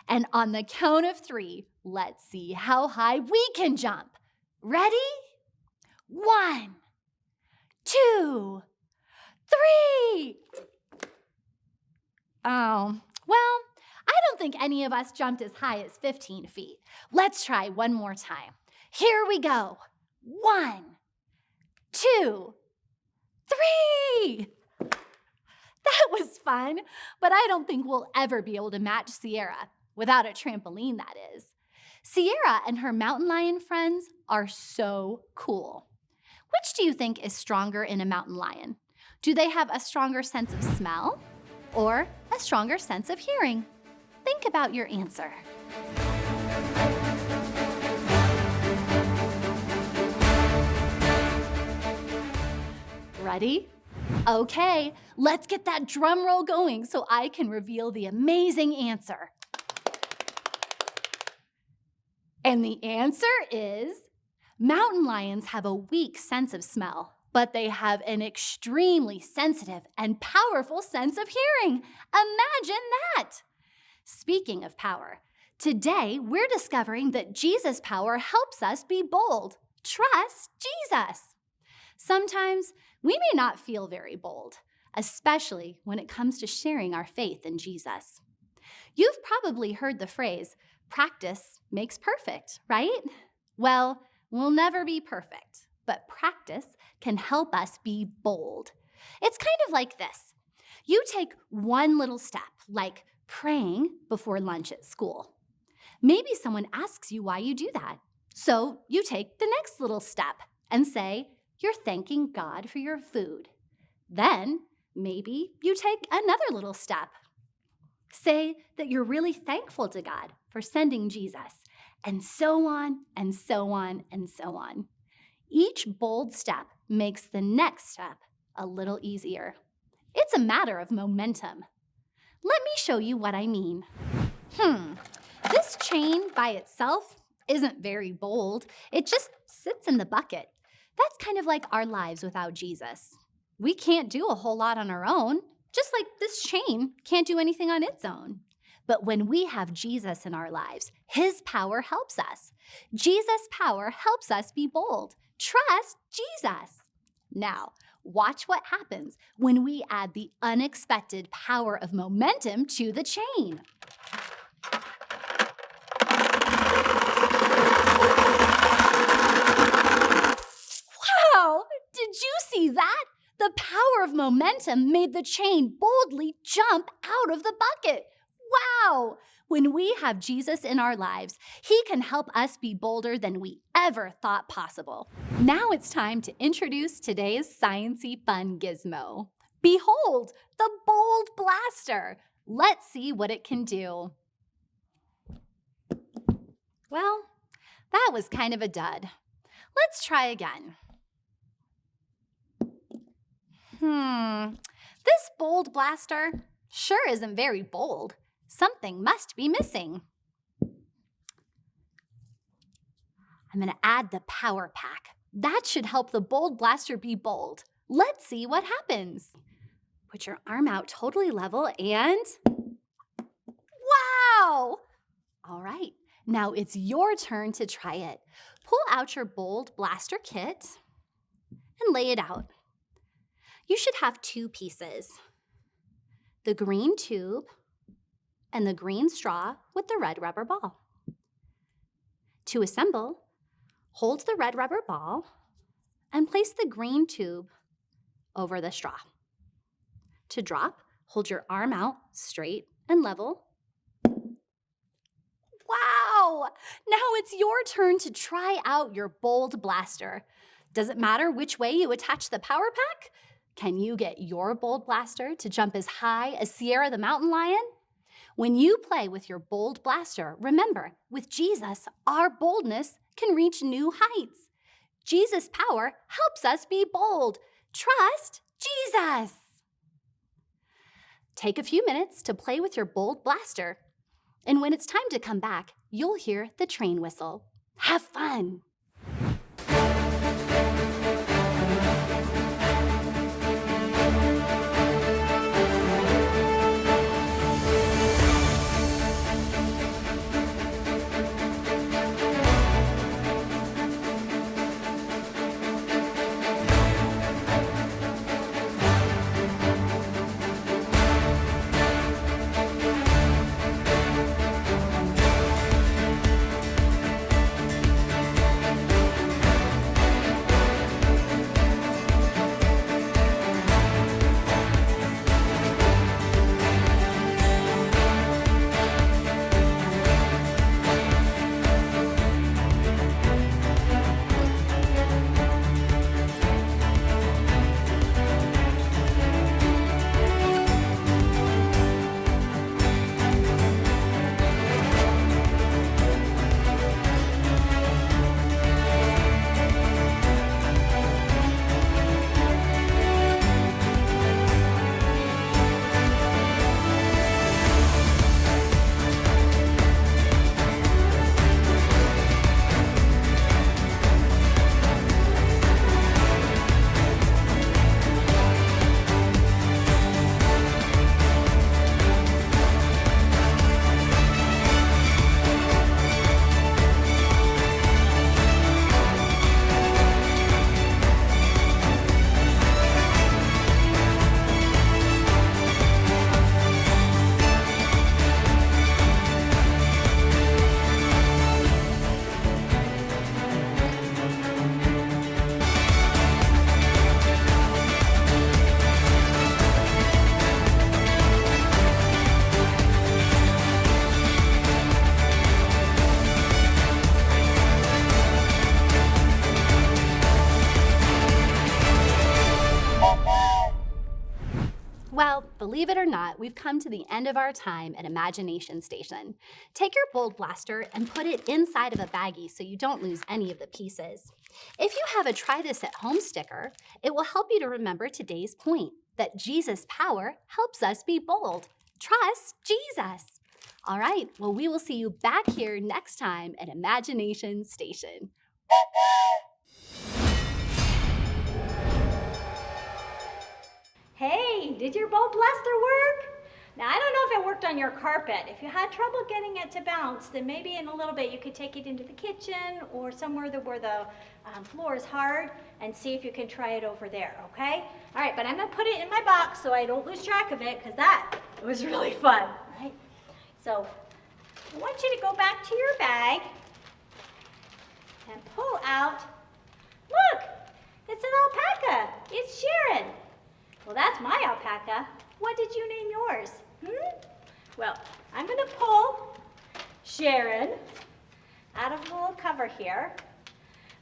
Speaker 10: And on the count of 3, let's see how high we can jump. Ready? 1, 2, 3. Oh, well, I don't think any of us jumped as high as 15 feet. Let's try one more time. Here we go. 1, 2, 3. That was fun, but I don't think we'll ever be able to match Sierra, without a trampoline, that is. Sierra and her mountain lion friends are so cool. Which do you think is stronger in a mountain lion? Do they have a stronger sense of smell or a stronger sense of hearing? Think about your answer. Ready? Okay, let's get that drum roll going so I can reveal the amazing answer. And the answer is mountain lions have a weak sense of smell, but they have an extremely sensitive and powerful sense of hearing. Imagine that! Speaking of power, today we're discovering that Jesus' power helps us be bold. Trust Jesus. Sometimes we may not feel very bold, especially when it comes to sharing our faith in Jesus. You've probably heard the phrase, practice makes perfect, right? Well, we'll never be perfect, but practice can help us be bold. It's kind of like this. You take one little step, like praying before lunch at school. Maybe someone asks you why you do that. So you take the next little step and say, you're thanking God for your food. Then maybe you take another little step. Say that you're really thankful to God for sending Jesus, and so on, and so on, and so on. Each bold step makes the next step a little easier. It's a matter of momentum. Let me show you what I mean. This chain by itself isn't very bold. It just sits in the bucket. That's kind of like our lives without Jesus. We can't do a whole lot on our own, just like this chain can't do anything on its own. But when we have Jesus in our lives, his power helps us. Jesus' power helps us be bold. Trust Jesus. Now, watch what happens when we add the unexpected power of momentum to the chain. Wow! Did you see that? The power of momentum made the chain boldly jump out of the bucket. Wow! When we have Jesus in our lives, he can help us be bolder than we ever thought possible. Now it's time to introduce today's sciencey fun gizmo. Behold, the Bold Blaster. Let's see what it can do. Well, that was kind of a dud. Let's try again. This Bold Blaster sure isn't very bold. Something must be missing. I'm going to add the power pack. That should help the Bold Blaster be bold. Let's see what happens. Put your arm out totally level and... Wow! All right, now it's your turn to try it. Pull out your Bold Blaster kit and lay it out. You should have two pieces. The green tube and the green straw with the red rubber ball. To assemble, hold the red rubber ball and place the green tube over the straw. To drop, hold your arm out straight and level. Wow! Now it's your turn to try out your Bold Blaster. Does it matter which way you attach the power pack? Can you get your Bold Blaster to jump as high as Sierra the mountain lion? When you play with your Bold Blaster, remember, with Jesus, our boldness can reach new heights. Jesus' power helps us be bold. Trust Jesus. Take a few minutes to play with your Bold Blaster. And when it's time to come back, you'll hear the train whistle. Have fun! Well, believe it or not, we've come to the end of our time at Imagination Station. Take your Bold Blaster and put it inside of a baggie so you don't lose any of the pieces. If you have a Try This at Home sticker, it will help you to remember today's point, that Jesus' power helps us be bold. Trust Jesus. All right, well, we will see you back here next time at Imagination Station.
Speaker 2: Hey, did your Bold Blaster work? Now, I don't know if it worked on your carpet. If you had trouble getting it to bounce, then maybe in a little bit you could take it into the kitchen or somewhere where the floor is hard and see if you can try it over there, okay? All right, but I'm gonna put it in my box so I don't lose track of it, because that was really fun, right? So I want you to go back to your bag and pull out, look, it's an alpaca. It's Sharon. Well, that's my alpaca. What did you name yours? Well, I'm going to pull Sharon out of the little cover here,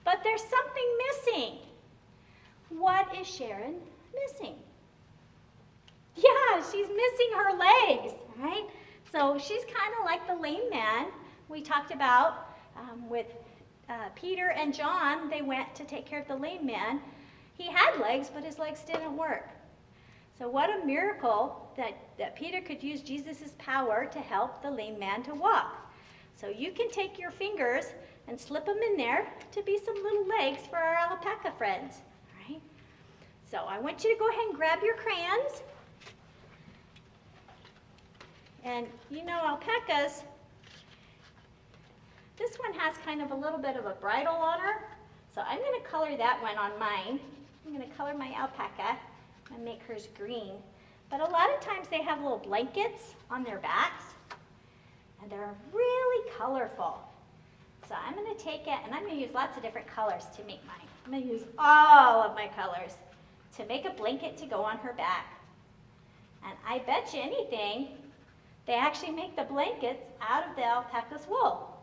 Speaker 2: but there's something missing. What is Sharon missing? Yeah, she's missing her legs, right? So she's kind of like the lame man we talked about with Peter and John. They went to take care of the lame man. He had legs, but his legs didn't work. So what a miracle that Peter could use Jesus' power to help the lame man to walk. So you can take your fingers and slip them in there to be some little legs for our alpaca friends. All right? So I want you to go ahead and grab your crayons. And you know, alpacas, this one has kind of a little bit of a bridle on her. So I'm going to color that one on mine. I'm going to color my alpaca and make hers green. But a lot of times they have little blankets on their backs, and they're really colorful. So I'm going to take it, and I'm going to use lots of different colors to make mine. I'm going to use all of my colors to make a blanket to go on her back. And I bet you anything, they actually make the blankets out of the alpaca's wool.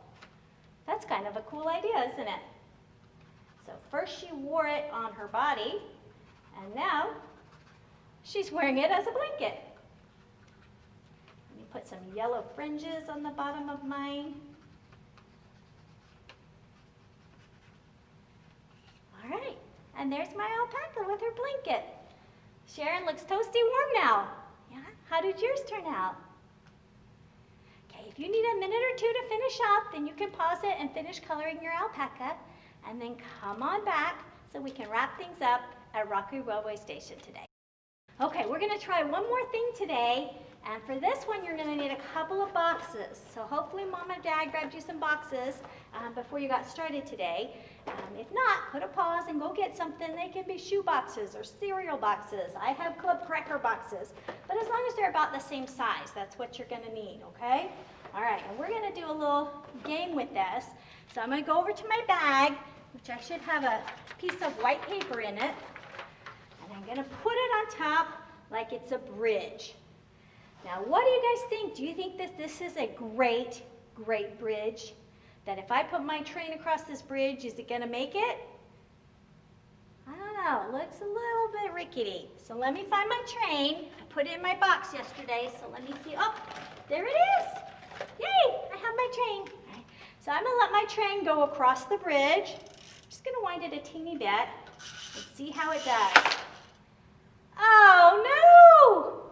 Speaker 2: That's kind of a cool idea, isn't it? So first she wore it on her body, and now she's wearing it as a blanket. Let me put some yellow fringes on the bottom of mine. All right, and there's my alpaca with her blanket. Sharon looks toasty warm now. Yeah? How did yours turn out? Okay, if you need a minute or two to finish up, then you can pause it and finish coloring your alpaca, and then come on back so we can wrap things up at Rocky Railway Station today. Okay, we're going to try one more thing today, and for this one you're going to need a couple of boxes. So hopefully Mom and Dad grabbed you some boxes before you got started today. If not, put a pause and go get something. They can be shoe boxes or cereal boxes. I have club cracker boxes, but as long as they're about the same size, that's what you're going to need, okay? All right, and we're going to do a little game with this. So I'm going to go over to my bag, which I should have a piece of white paper in it. And I'm going to put it on top like it's a bridge. Now, what do you guys think? Do you think that this is a great, great bridge? That if I put my train across this bridge, is it going to make it? I don't know. It looks a little bit rickety. So let me find my train. I put it in my box yesterday, so let me see. Oh, there it is. Yay, I have my train. All right. So I'm going to let my train go across the bridge. I'm just going to wind it a teeny bit and see how it does. Oh, no!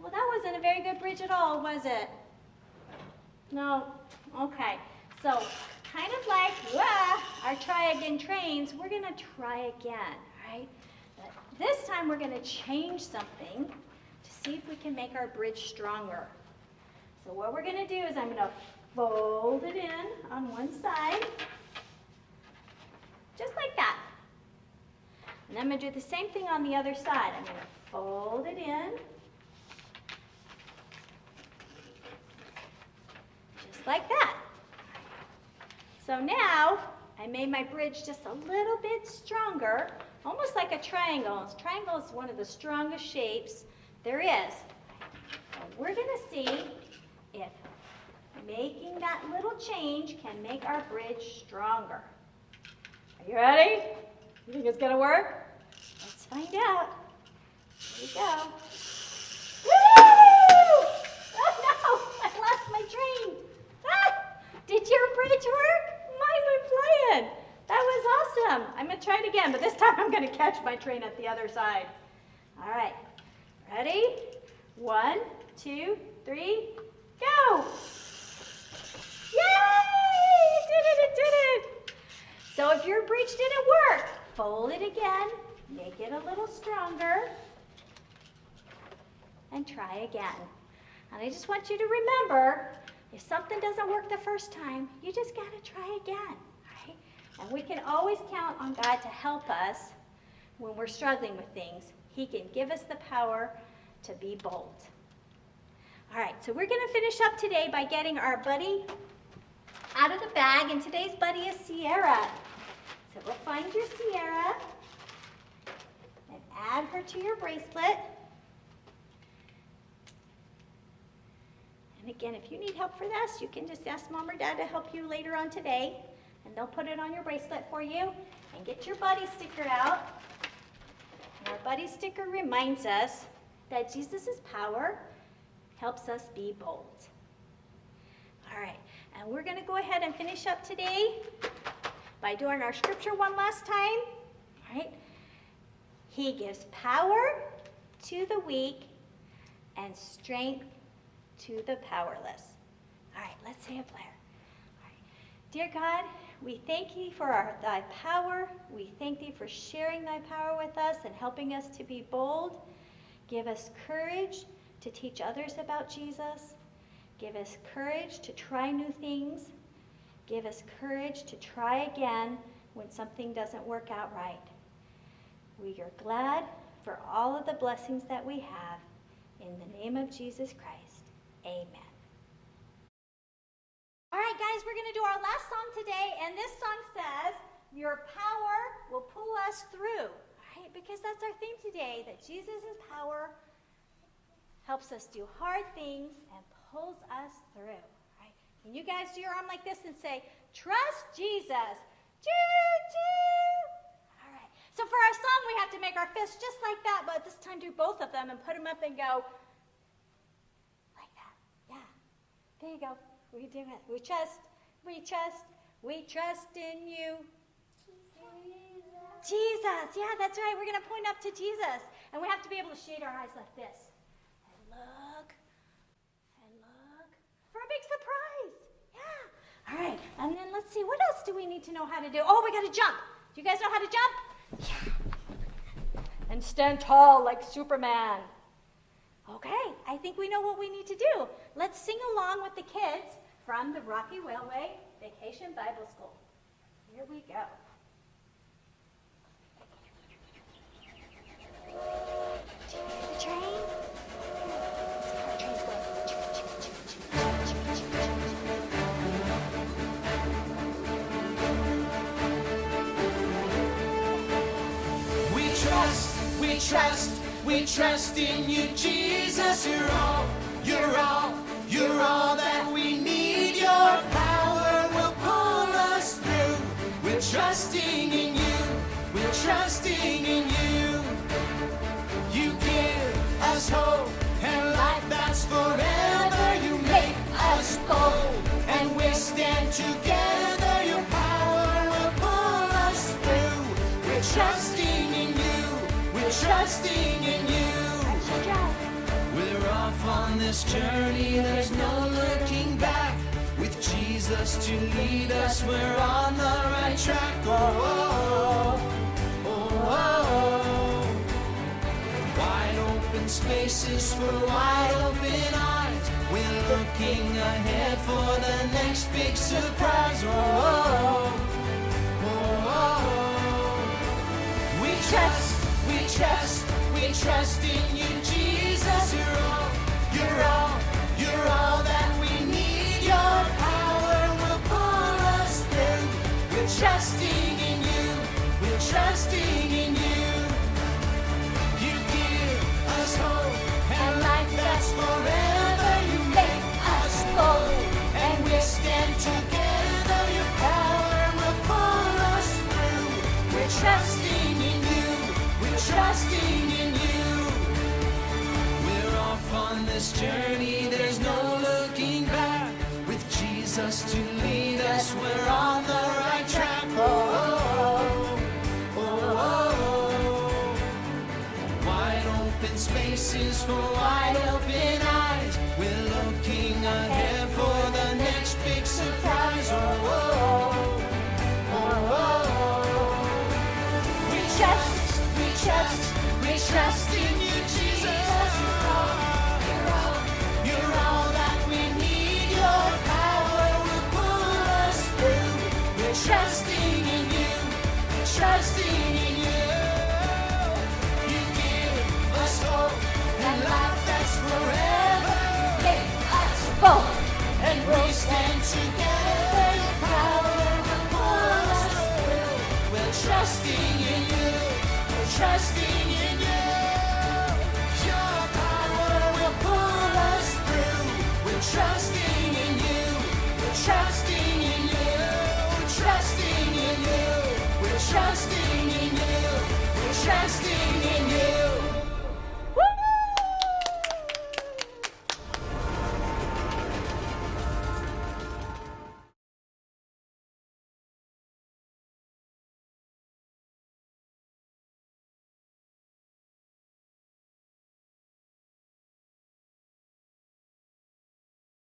Speaker 2: Well, that wasn't a very good bridge at all, was it? No. Okay. So, kind of like our try again trains, we're going to try again, right? But this time we're going to change something to see if we can make our bridge stronger. So what we're going to do is I'm going to fold it in on one side, just like that. And I'm going to do the same thing on the other side. I'm going to fold it in, just like that. So now I made my bridge just a little bit stronger, almost like a triangle. A triangle is one of the strongest shapes there is. So we're going to see if making that little change can make our bridge stronger. Are you ready? You think it's going to work? Let's find out. Here we go. Woo! Oh no! I lost my train. Ah! Did your bridge work? Mine went flying. That was awesome. I'm going to try it again, but this time I'm going to catch my train at the other side. All right. Ready? 1, 2, 3, go! Yay! It did it! So if your bridge didn't work, fold it again, make it a little stronger, and try again. And I just want you to remember, if something doesn't work the first time, you just got to try again, right? And we can always count on God to help us when we're struggling with things. He can give us the power to be bold. All right, so we're going to finish up today by getting our buddy out of the bag, and today's buddy is Sierra. So we'll find your Sierra and add her to your bracelet. And again, if you need help for this, you can just ask Mom or Dad to help you later on today, and they'll put it on your bracelet for you. And get your buddy sticker out. And our buddy sticker reminds us that Jesus' power helps us be bold. All right, and we're going to go ahead and finish up today by doing our scripture one last time. All right. He gives power to the weak and strength to the powerless. All right, let's say a prayer. All right. Dear God, we thank you for thy power. We thank thee for sharing thy power with us and helping us to be bold. Give us courage to teach others about Jesus. Give us courage to try new things. Give us courage to try again when something doesn't work out right. We are glad for all of the blessings that we have. In the name of Jesus Christ, amen. All right, guys, we're going to do our last song today, and this song says, your power will pull us through, right? Because that's our theme today, that Jesus' power helps us do hard things and pulls us through, right? Can you guys do your arm like this and say, trust Jesus? Choo-choo! All right. So for our song, we have to make our fists just like that, but this time do both of them and put them up and go like that. Yeah. There you go. We do it. We trust in you. Jesus. Yeah, that's right. We're going to point up to Jesus. And we have to be able to shade our eyes like this. And look. For a big surprise. Yeah. All right. And then let's see. What else do we need to know how to do? Oh, we got to jump. Do you guys know how to jump? Yeah. And stand tall like Superman. Okay. I think we know what we need to do. Let's sing along with the kids from the Rocky Railway Vacation Bible School. Here we go. Do you hear the train? Let's see how the train's going.
Speaker 1: We trust in you, Jesus. You're all that we need. Your power will pull us through. We're trusting in you. We're trusting in you. You give us hope and life that's forever. You make us bold, and we stand together. Your power will pull us through. We're trusting in you. We're trusting in you. We're off on this journey. There's no looking back. With Jesus to lead us, we're on the right track. Oh, oh, oh, oh. Wide open spaces for wide open eyes. We're looking ahead for the next big surprise. Oh, oh, oh, oh. We trust in you, Jesus. You're all that we need. Your power will pull us through. We're trusting in you. We're trusting in you. You give us hope and life that's forever. You make us bold, and we stand together. Your power will pull us through. We're trusting in you. We're trusting in you. We're off on this journey. There's no looking back. With Jesus to lead us, we're on the right track. Oh, oh, oh, oh. Wide open spaces for wide open